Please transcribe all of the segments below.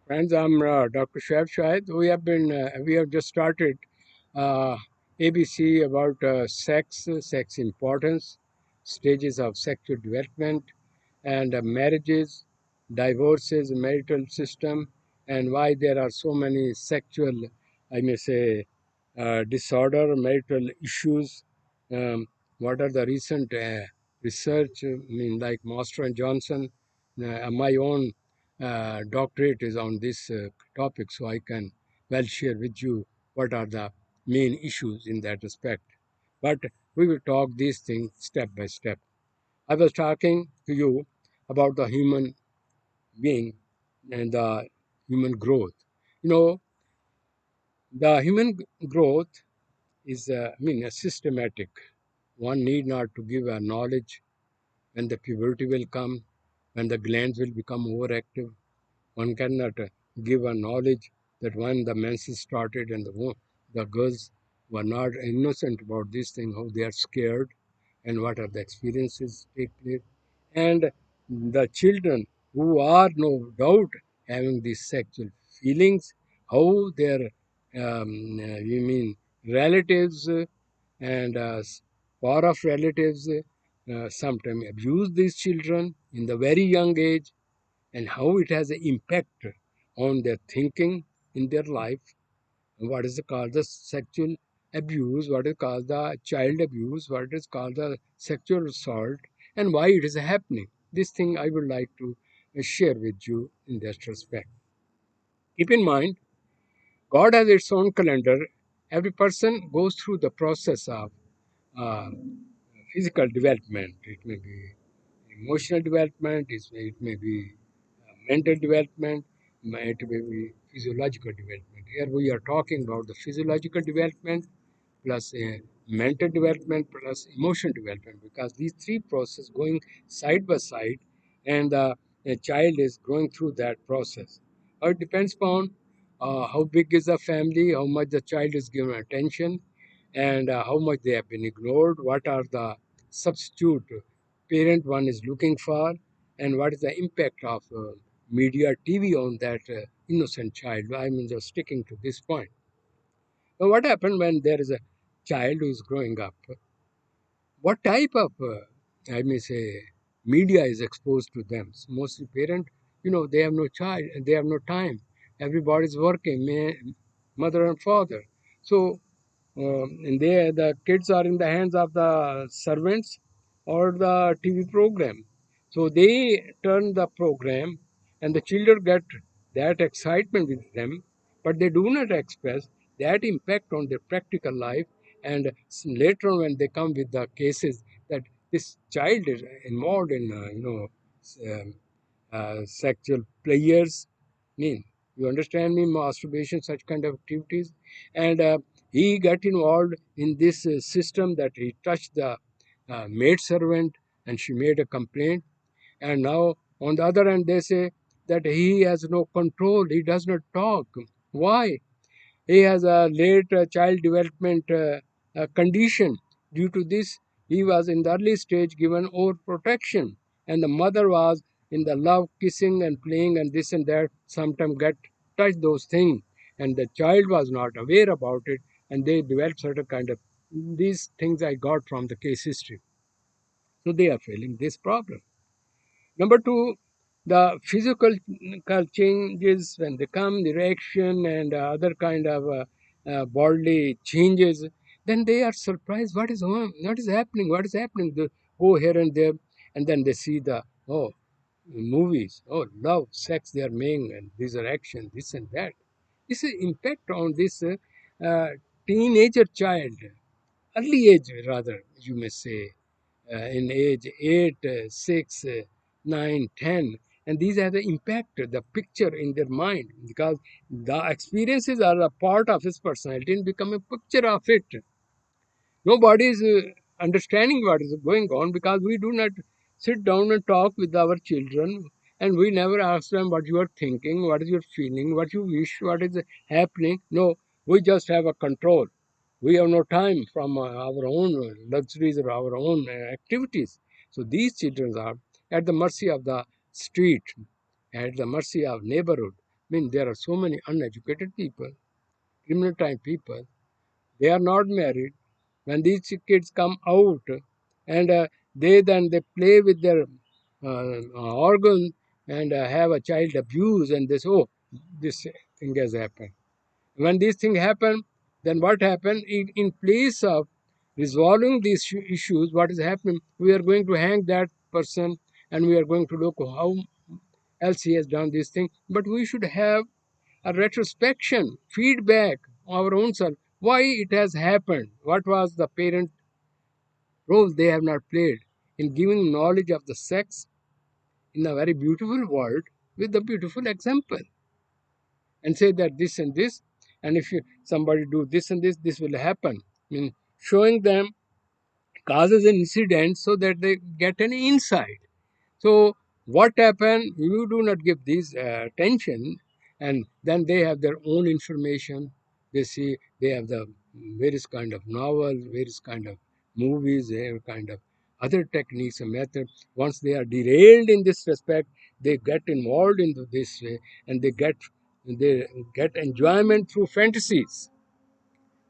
Friends, I'm Dr. Shaib Shahid. We have just started uh, ABC about sex importance, stages of sexual development, and marriages, divorces, marital system, and why there are so many sexual, I may say, disorder, marital issues. Um, what are the recent research? I mean, like Master and Johnson, my own doctorate is on this topic, so I can well share with you what are the main issues in that respect. But we will talk these things step by step. I was talking to you about the human being and the human growth. You know, the human growth is, a systematic. One need not to give a knowledge when the puberty will come, when the glands will become overactive. One cannot give a knowledge that when the menses started and the girls were not innocent about this thing, how they are scared and what are the experiences take place. And the children who are no doubt having these sexual feelings, how their you mean relatives and far off relatives sometimes abuse these children in the very young age, and how it has an impact on their thinking in their life. What is called the sexual abuse, what is called the child abuse, what is called the sexual assault, and why it is happening. This thing I would like to share with you in that respect. Keep in mind, God has its own calendar. Every person goes through the process of uh, physical development. It may be emotional development, it may be mental development, it may be physiological development. Here we are talking about the physiological development plus mental development plus emotional development, because these three processes going side by side, and the child is going through that process. It depends upon how big is the family, how much the child is given attention, and how much they have been ignored, what are the substitute parent one is looking for, and what is the impact of media TV on that innocent child. I'm just sticking to this point. Now, what happened when there is a child who is growing up? What type of, I may say, media is exposed to them? Mostly parent, they have no child, they have no time. Everybody's working, mother and father. So and the kids are in the hands of the servants or the TV program. So they turn the program, and the children get that excitement with them, but they do not express that impact on their practical life. And later on, when they come with the cases that this child is involved in, um, sexual players, mean, you understand me, masturbation, such kind of activities, and he got involved in this system that he touched the maid servant, and she made a complaint. And now on the other hand, they say that he has no control, he does not talk. Why? He has a late child development condition. Due to this, he was in the early stage given overprotection, and the mother was in the love, kissing and playing and this and that. Sometimes get touch those things, and the child was not aware about it, and they developed certain kind of these things I got from the case history. So they are feeling this problem. Number two, the physical changes when they come, the reaction and other kind of bodily changes, then they are surprised. What is on? What is happening? What is happening? They go here and there, and then they see the movies, love, sex. They are making, and these are action, this and that. This is impact on this teenager child, early age rather, you may say, in age 8, 6, 9, 10. And these have the impact, the picture in their mind, because the experiences are a part of his personality and become a picture of it. Nobody is understanding what is going on, because we do not sit down and talk with our children, and we never ask them what you are thinking, what is your feeling, what you wish, what is happening. No, we just have a control. We have no time from our own luxuries or our own activities. So these children are at the mercy of the street, at the mercy of neighborhood. mean, there are so many uneducated people, criminal time people. They are not married. When these kids come out and they play with their organ and have a child abuse and this, oh, this thing has happened. When these things happen, then what happened? In place of resolving these issues, what is happening? We are going to hang that person and we are going to look how else he has done this thing. But we should have a retrospection, feedback our own self. Why it has happened? What was the parent role they have not played in giving knowledge of the sex in a very beautiful world with a beautiful example and say that this and this, and if you somebody do this and this will happen. I mean, showing them causes and incidents so that they get an insight. So what happened? You do not give these attention, and then they have their own information. They see they have the various kind of novels, various kind of movies, their kind of other techniques and methods. Once they are derailed in this respect, they get involved into this way, and they get enjoyment through fantasies.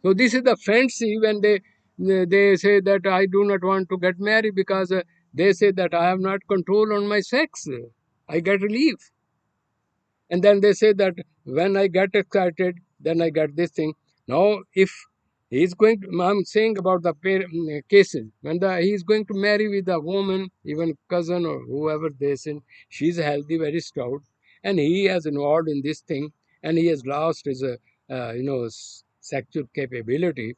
So this is the fancy when they say that I do not want to get married because they say that I have not control on my sex. I get relief. And then they say that when I get excited, then I get this thing. Now, if he's going to, I'm saying about the cases, when he's going to marry with a woman, even cousin or whoever they say, she's healthy, very stout, and he has involved in this thing, and he has lost his, sexual capability,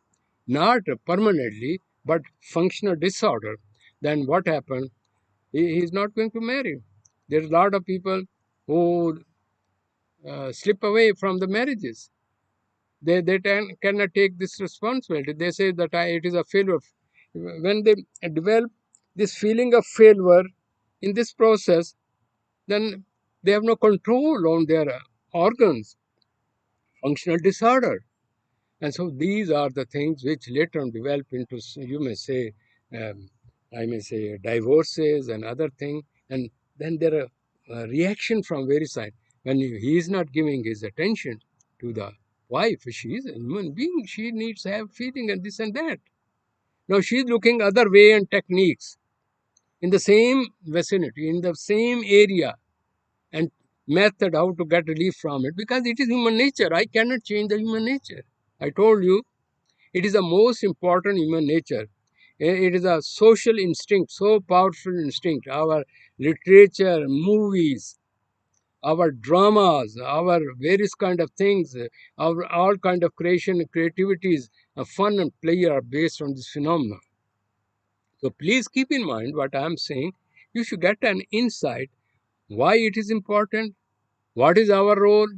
not permanently, but functional disorder. Then what happened? He's not going to marry. There's a lot of people who slip away from the marriages. They cannot take this responsibility. They say that it is a failure. When they develop this feeling of failure in this process, then they have no control on their organs, functional disorder. And so these are the things which later on develop into, you may say, um, I may say, divorces and other things. And then there are reaction from various sides. When he is not giving his attention to the wife, she is a human being. She needs to have feeling and this and that. Now she is looking other way and techniques in the same vicinity, in the same area, and method how to get relief from it because it is human nature. I cannot change the human nature. I told you it is the most important human nature. It is a social instinct, so powerful instinct. Our literature, movies, our dramas, our various kind of things, our all kind of creativities, fun and play are based on this phenomenon. So please keep in mind what I am saying. You should get an insight why it is important, what is our role,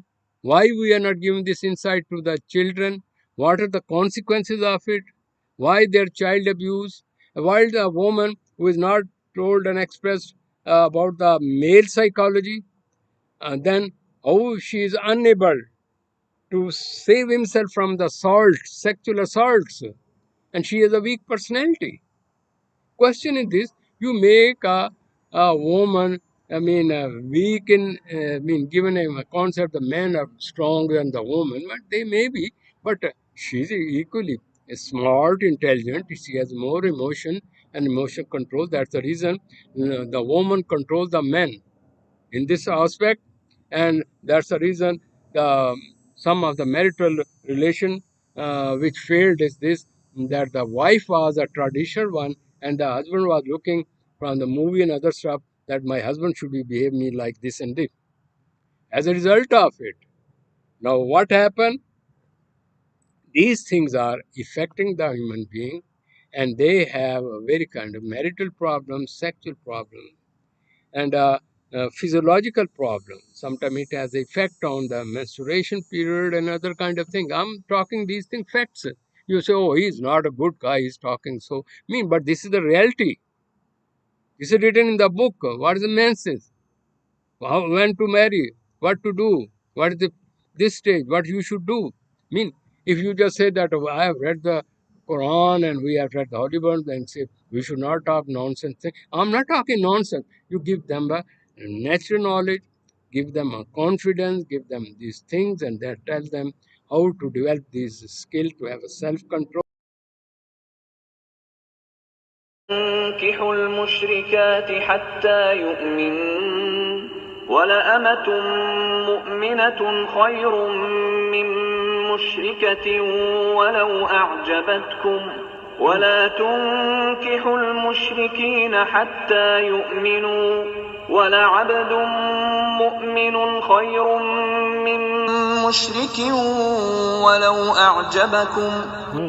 why we are not giving this insight to the children, what are the consequences of it, why their child abuse, why the woman who is not told and expressed about the male psychology, then how she is unable to save himself from the sexual assaults, and she has a weak personality. Question is this: you make a woman, I mean, weak in, given a concept the men are stronger than the woman, but they may be, but she's equally smart, intelligent, she has more emotion and emotion control. That's the reason the woman controls the men in this aspect, and that's the reason the some of the marital relation which failed is this, that the wife was a traditional one and the husband was looking from the movie and other stuff that my husband should be behave me like this and this. As a result of it, now what happened? These things are affecting the human being, and they have a very kind of marital problem, sexual problem, and physiological problem. Sometimes it has effect on the menstruation period and other kind of thing. I'm talking these things facts. You say, oh, he's not a good guy, he's talking so mean, but this is the reality. This is written in the book. What is the man says? How, when to marry, what to do, what is the this stage, what you should do. Mean, if you just say that, oh, I have read the Quran and we have read the Holy Bible, then say we should not talk nonsense thing. I'm not talking nonsense. You give them a natural knowledge, give them a confidence, give them these things, and then tell them how to develop these skill to have a self-control. انكحوا المشركات حتى يؤمنن ولأمة مؤمنة خير من مشركة ولو أعجبتكم ولا تنكحوا المشركين حتى يؤمنوا ولعبد مؤمن خير من مشرك ولو أعجبكم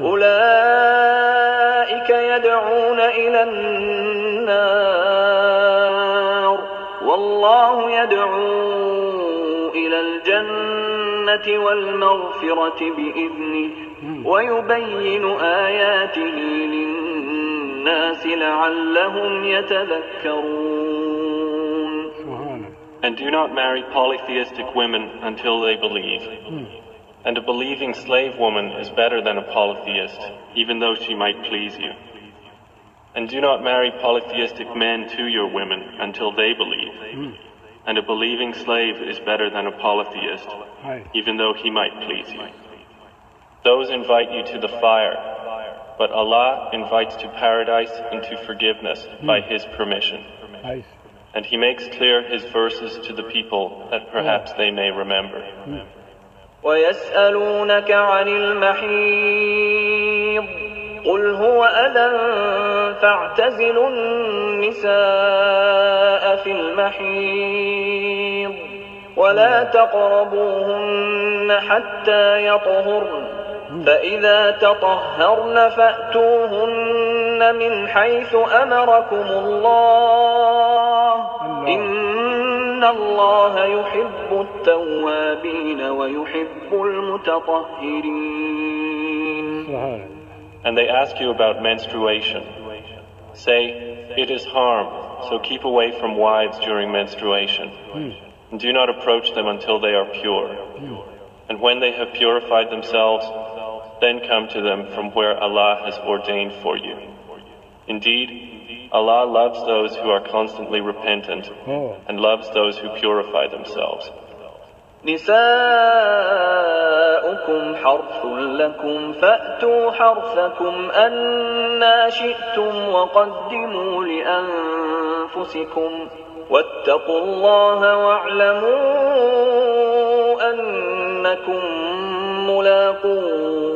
أولئك يدعون إلى النار والله يدعو إلى الجنة والمغفرة بإذنه ويبين آياته للناس لعلهم يتذكرون. And do not marry polytheistic women until they believe. And a believing slave woman is better than a polytheist, even though she might please you. And do not marry polytheistic men to your women until they believe. And a believing slave is better than a polytheist, even though he might please you. Those invite you to the fire, but Allah invites to paradise and to forgiveness by His permission. And He makes clear His verses to the people that perhaps they may remember. ويسألونك عن المحيض قل هو أذى فاعتزلوا النساء في المحيض ولا تقربوهن حتى يطهرن فإذا تطهرن فأتوهن من حيث أمركم الله إن الله يحب التوابين ويحب المتطهرين. And they ask you about menstruation. Say, it is harm, so keep away from wives during menstruation. And do not approach them until they are pure. And when they have purified themselves, then come to them from where Allah has ordained for you. Indeed, Allah loves those who are constantly repentant and loves those who purify themselves. نساؤكم حرث لكم فأتوا حرثكم أنى شئتم وقدموا لأنفسكم واتقوا الله واعلموا أنكم ملاقوه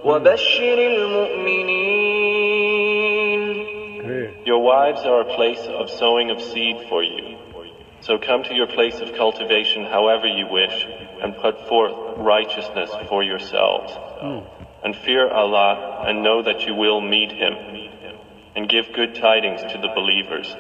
وبشر المؤمنين. Your wives are a place of sowing of seed for you. So come to your place of cultivation however you wish, and put forth righteousness for yourselves. And fear Allah, and know that you will meet Him. And give good tidings to the believers.